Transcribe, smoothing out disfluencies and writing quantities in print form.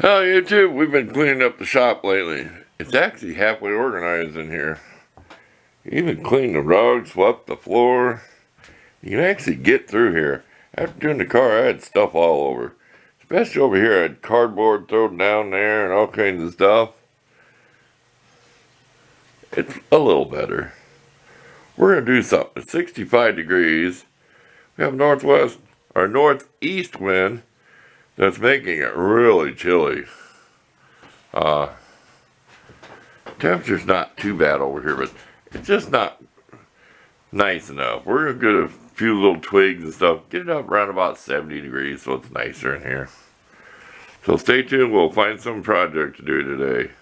Hell, YouTube, we've been cleaning up the shop lately. It's actually halfway organized in here. Even cleaned the rug, swept the floor. You can actually get through here. After doing the car, I had stuff all over. Especially over here, I had cardboard thrown down there and all kinds of stuff. It's a little better. We're going to do something. It's 65 degrees. We have northeast wind that's making it really chilly. Temperature's not too bad over here, but it's just not nice enough. We're going to get a few little twigs and stuff, get it up around about 70 degrees so it's nicer in here. So stay tuned, we'll find some project to do today.